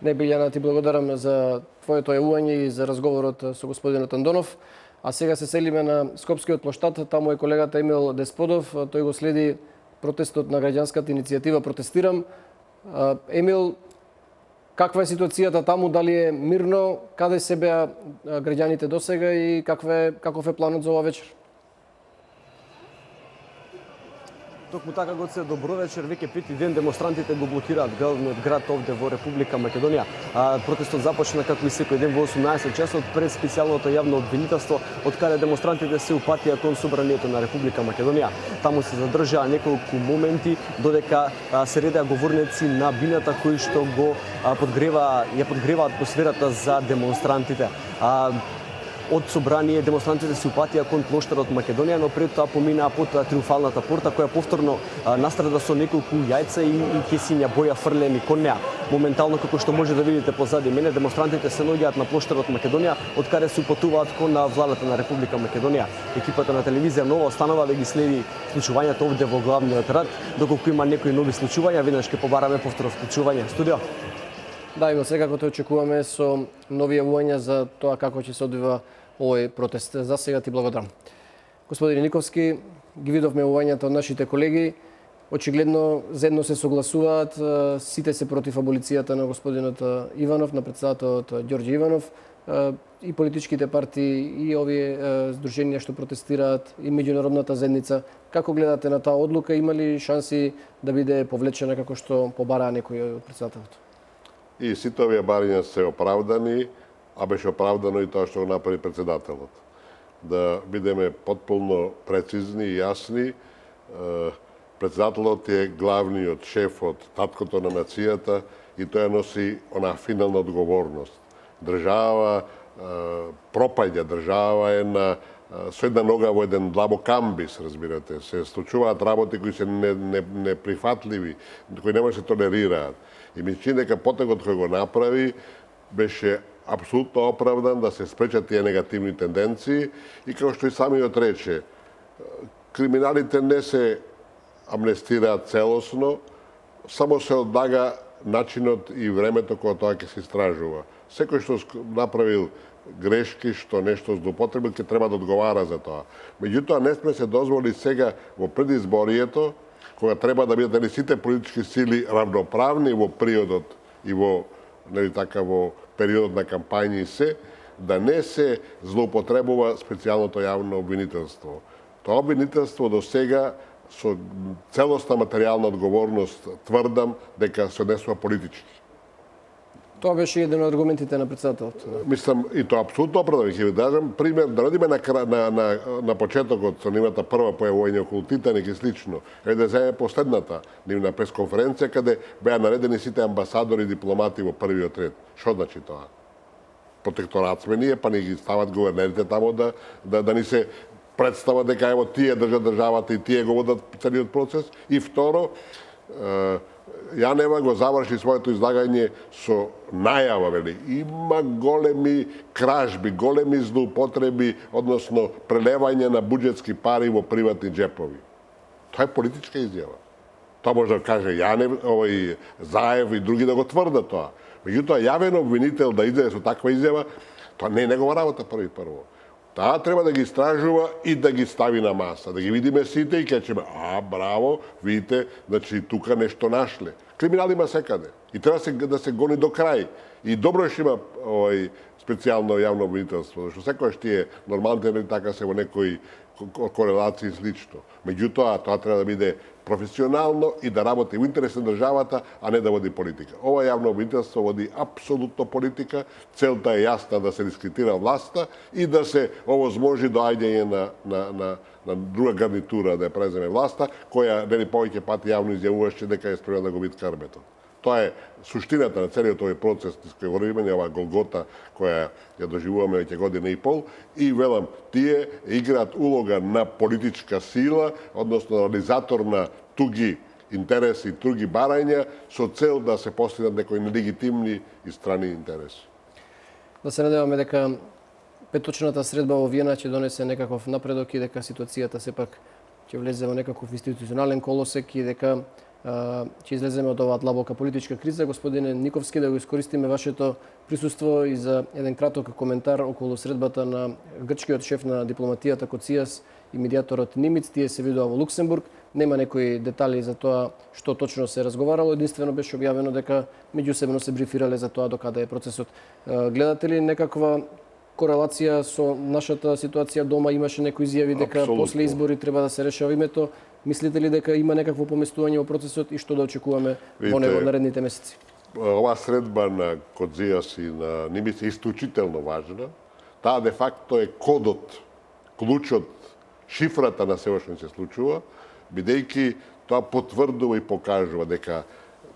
Не, Билјана, ти благодарам за твоето јавување и за разговорот со господинот Андонов. А сега се селиме на Скопскиот плоштад, таму е колегата Емил Десподов, тој го следи протестот на граѓанската иницијатива Протестирам. Емил, каква е ситуацијата таму, дали е мирно, каде се беа граѓаните досега и каков е планот за ова вечер? Токму така, Гоце, добро вечер. Веќе пети ден демонстрантите го блокираат главниот град овде во Република Македонија. Протестот започна како и секој ден во 18 часот пред специјалното јавно обвинителство, од каде демонстрантите се упатија кон собранието на Република Македонија. Таму се задржаа неколку моменти додека се редеа говорници на бината кои што го подгреваат атмосферата за демонстрантите. Од собрание демонстрантите се упатија кон плоштадот Македонија, но пред тоа поминаа под Триумфалната порта, која повторно настрада со неколку јајца и кесиња боја фрлени кон неа. Моментално, како што може да видите позади мене, демонстрантите се наоѓаат на плоштадот Македонија, од каде се упатуваат кон владата на Република Македонија. Екипата на телевизија Нова останува да ги следи случувањата овде во главниот град, доколку има некои нови случувања, веднаш ќе побараме повторно вклучување. Студио. Да, има секако те очекуваме со нови јавувања за тоа како ќе се одвива овој протест. За сега ти благодарам. Господин Никовски, ги видовме јавувањата од нашите колеги. Очигледно, заедно се согласуваат, сите се против аболицијата на господинот Иванов, на председателот Ѓорѓе Иванов, и политичките партии, и овие здруженија што протестираат, и меѓународната заедница. Како гледате на таа одлука? Има ли шанси да биде повлечена како што побараа некој од председателот? И сите овие барања се оправдани, а беше оправдано и тоа што го направи председателот. Да бидеме потполно прецизни и јасни, председателот е главниот шеф од таткото на нацијата и тој носи она финална одговорност. Држава пропаѓа, држава е со една нога во еден длабок амбис, разбирате. Се случуваат работи кои се неприфатливи, кои не може се толерираат. И ми чини дека потегот кој го направи беше апсолутно оправдан да се спречат тие негативни тенденции и како што и самиот рече, криминалите не се амнестираат целосно, само се одлага начинот и времето кога тоа ќе се истражува. Секој што направил грешки, што нешто злоупотребил, ќе треба да одговара за тоа. Меѓутоа, не сме се дозволи сега во предизборието, кога треба да бидат сите политички сили равноправни во периодот и во во периодот на кампањи да не се злоупотребува специјалното јавно обвинителство. Тоа обвинителство до сега со целосна материјална одговорност тврдам дека се однесува политички. Тоа беше еден од аргументите на председателот. Мислам, и тоа апсолутно оправдано. Ќе ви дадам пример, да одиме на почетокот со нивната прва појавување околу Титаник и слично. Да земе последната нивна пресконференција каде беа наредени сите амбасадори и дипломати во првиот ред. Што значи тоа? Протекторат сме ние, па ни ги стават гувернерите тамо да ни се представа дека ево тие држат државата и тие го водат целиот процес. И второ, Јанева го заврши своето излагање со најава, вели, има големи кражби, големи злоупотреби, односно прелевање на буџетски пари во приватни джепови. Тоа е политичка изјава. Тоа може да каже Јанев, Заев и други да го тврдат тоа. Меѓутоа, јавен обвинител да излезе со таква изјава, тоа не е негова работа прво. Таа треба да ги истражува и да ги стави на маса. Да ги видиме сите и кажеме, браво, видите, значи тука нешто нашле. Криминал има секаде. И треба да се гони до крај. И добро што има специјално јавно обвинителство, зашто секојаш тие нормалните така се во некои корелации и слично. Меѓутоа, тоа треба да биде професионално и да работи во интерес на државата, а не да води политика. Ова јавно обвинителство води апсолутно политика, целта е јасна да се дискредитира власта и да се овозможи доаѓање на друга гарнитура да ја преземе власта, која нели повеќе пати јавно изјавуваше дека е спремна да го бит карбетот. Тоа е суштината на целиот овој процес кој го имаме, ова голгота која ја доживуваме веќе година и пол, и велам, тие играат улога на политичка сила, односно реализатор на туги интереси, туги барања, со цел да се постигнат некои нелегитимни и страни интереси. Да се надеваме дека петочната средба во Виена ќе донесе некаков напредок и дека ситуацијата сепак ќе влезе во некаков институционален колосек и дека ќе излеземе од оваа длабока политичка криза. Господине Никовски, да го искористиме вашето присуство и за еден краток коментар околу средбата на грчкиот шеф на дипломатијата Коцијас и медијаторот Нимиц. Тие се видоа во Луксембург. Нема некои детали за тоа што точно се разговарало. Единствено беше објавено дека меѓусебно се брифирале за тоа докаде е процесот. Гледате ли некаква корелација со нашата ситуација дома? Имаше некои изјави дека после избори треба да се решава името. Мислите ли дека има некакво поместување во процесот и што да очекуваме во него наредните месеци? Ова средба на Коцијас и на Нимиц е исклучително важна. Таа де факто е кодот, клучот, шифрата на сево што се случува, бидејќи тоа потврдува и покажува дека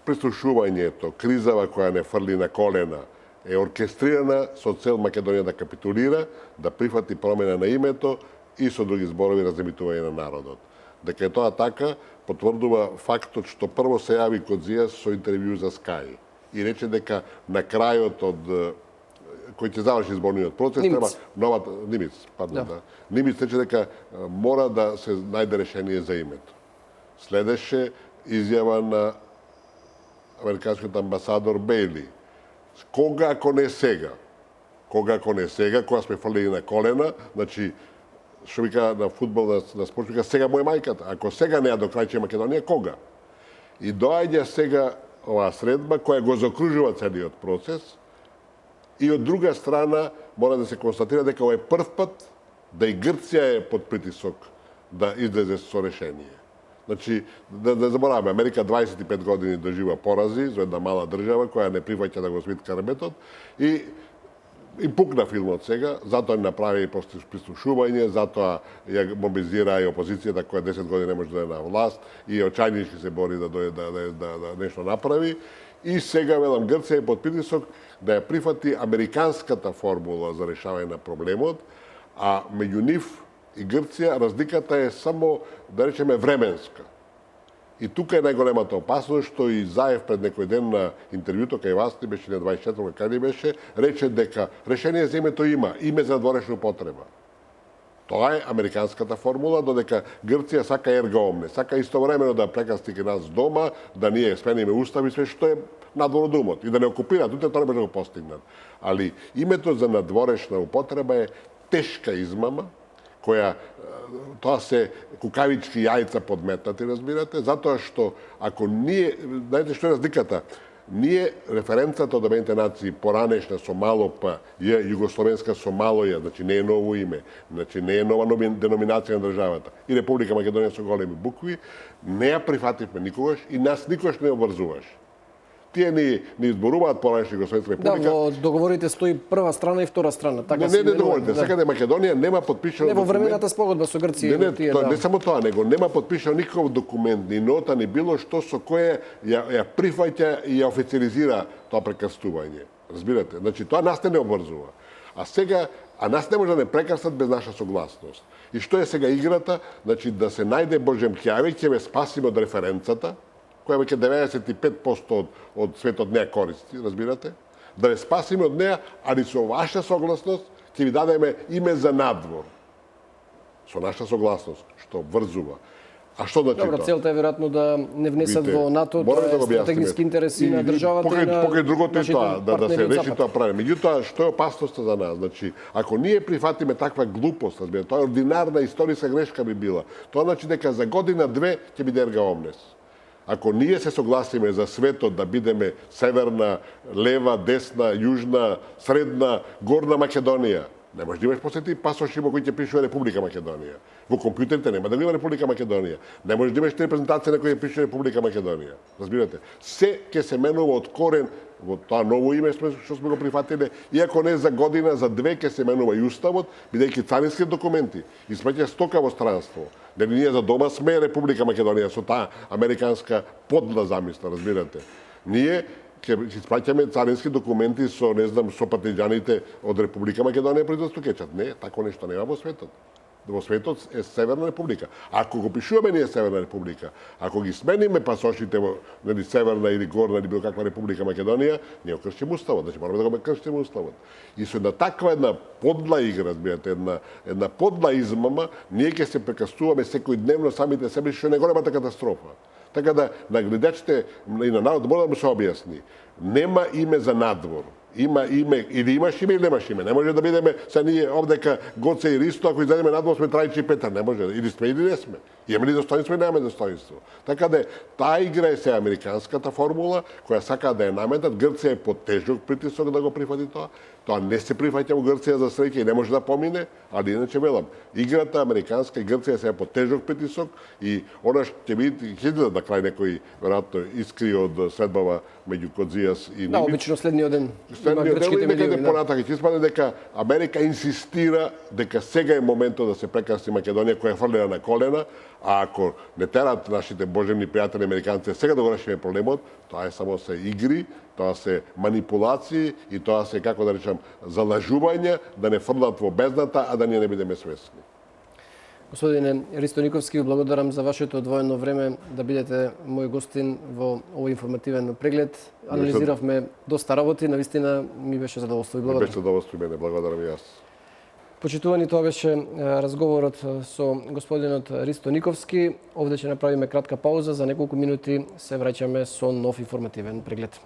прислушувањето, кризава која не фрли на колена, е оркестрирана со цел Македонија да капитулира, да прифати промена на името и со други зборови раземитување на народот. Дека е тоа така, потврдува фактот што прво се јави Коцијас со интервју за Sky и рече дека на крајот од кој ќе заврши изборниот процес треба новата Нимиц рече дека мора да се најде решение за името. Следеше изјава на американскиот амбасадор Бейли. Кога ако не сега? Кога сме фрлили на колена, значи што вика на фудбал, на спорт, вика сега му е мајката. Ако сега не ја докрајче Македонија, кога? И доаѓа сега оваа средба која го закружува целиот процес и од друга страна мора да се констатира дека ова е прв пат да и Грција е под притисок да излезе со решение. Значи, да забораваме, Америка 25 години дожива порази за една мала држава која не прифаќа да го смит карбетот и пукна филмот сега, затоа направи и прислушување, затоа ја мобилизира и опозицијата која 10 години не може да е на власт и очајнички се бори да нешто направи. И сега, велам, Грција е под притисок да ја прифати американската формула за решавање на проблемот, а меѓу нив и Грција разликата е само, да речеме, временска. И тука е најголемата опасност што и Заев пред некој ден на интервјуто кај вас ли беше на 24 кај ли беше, рече дека решение за името има, име за дворешна употреба. Тоа е американската формула, додека Грција сака ерга омне, сака истовремено да прекасти ке нас дома, да ние смениме устав и све што е надвор од умот и да не окупираат, тоа не може да го постигнат. Али името за надворешна употреба е тешка измама, која тоа се кукавички јајца подметнати, разбирате, затоа што ако ние, знаете што е разликата? Ние референцата од Обединените нации поранешна со мало П, Југословенска со мало Ја, значи не е ново име, значи не е нова деноминација на државата, и Република Македонија со големи букви, не ја прифативме никогаш и нас никогаш не обврзуваш. Тие ни изборуваат поранешна Југословенска република. Да, во договорите стои прва страна и втора страна. Така не договорите. Да. Сега Македонија нема подпишано. Не во времената спогодба со Грција. Не само тоа, него нема подпишано никаков документ, ни нота, ни било што со кое ја прифаќа и ја официализира тоа прекрстување. Разбирате? Значи тоа нас не обврзува. А нас не може да не прекрстат без наша согласност. И што е сега играта? Значи да се најде Божем Кјавиќ, ќе ве спасиме од референцата, која веќе 95% од светот не ја користи, разбирате? Да не спасиме од неа, али со ваша согласност ќе ви дадеме име за надвор. Со наша согласност, што врзува. А што значи тоа? Добро, целта е веројатно да не внесат во НАТО, тоа е стратегиски интереси на државата и на покрај другото е тоа, да се реши тоа прави. Меѓутоа, што е опасноста за нас? Значи, ако ние прифатиме таква глупост, разбирате, тоа е ординарна историска грешка би била. Тоа значи дека за година-две ќе биде ерга омнес. Ако ние се согласиме за светот да бидеме северна, лева, десна, јужна, средна, горна Македонија, не можеш да имаш после ти пасоши во кои ќе пишува Република Македонија. Во компјутерите нема да го има Република Македонија. Не можеш да имаш репрезентација на која ќе пишува Република Македонија. Разбирате? Се ќе се менува од корен во тоа ново име што сме го прифатиле, иако не за година, за две ќе се менува и уставот, бидејќи царински документи и смеќе стока во странство. Дали ние за дома сме Република Македонија со таа американска подла замисла, разбирате. Ние ќе испраќаме царински документи со, не знам, со партизаните од Република Македонија пред да стокечат. Не, тако нешто нема во светот. Во светот е Северна Република. Ако го пишуваме ние Северна Република, ако ги смениме пасошите во Северна или Горна или било каква Република Македонија, ние кршиме уставот, значи мораме да го кршиме уставот. И со една подла игра, разбирате, една подла измама, ние ќе се прекастуваме секојдневно самите себе, што не големата катастрофа. Така да на гледачите и на народ мора да му се објасни. Нема име за надвор. Има име, или имаш име или немаш име. Не може да бидеме са ние овдека Гоце и Ристо, ако изгледаме надвор сме Трајчи и Петар. Не може. Или сме или не сме. Имаме ли достоинство или немаме достоинство. Така да таа игра е се американската формула, која сака да ја наметат. Грција е под тежок притисок да го прифати тоа. Тоа не се прифаќа во Грција за среќа и не може да помине, али иначе велам, играта американска и Грција се е под тежок притисок и она ќе биде ќе на крај некој веројатно искри од следбава меѓу Кодзијас и Нимиц. Да, обично следниот ден. Следниот ден и некаде понатака ќе испадне дека Америка инсистира дека сега е моментот да се прекрсти Македонија која е фрлена на колена, а ако не терат нашите божемни пријатели американци сега да го решиме проблемот, тоа е само се игри, тоа се манипулации и тоа се, како да речам, залажување да не фрлат во бездната, а да ние не бидеме свесни. Господине Ристо Никовски, благодарам за вашето одвоено време да бидете мој гостин во овој информативен преглед. Анализиравме доста работи, навистина ми беше задоволство и благодарам. Ми беше задоволство и мене, благодарам и јас. Почитувани, тоа беше разговорот со господинот Ристо Никовски. Овде ќе направиме кратка пауза, за неколку минути се враќаме со нов информативен преглед.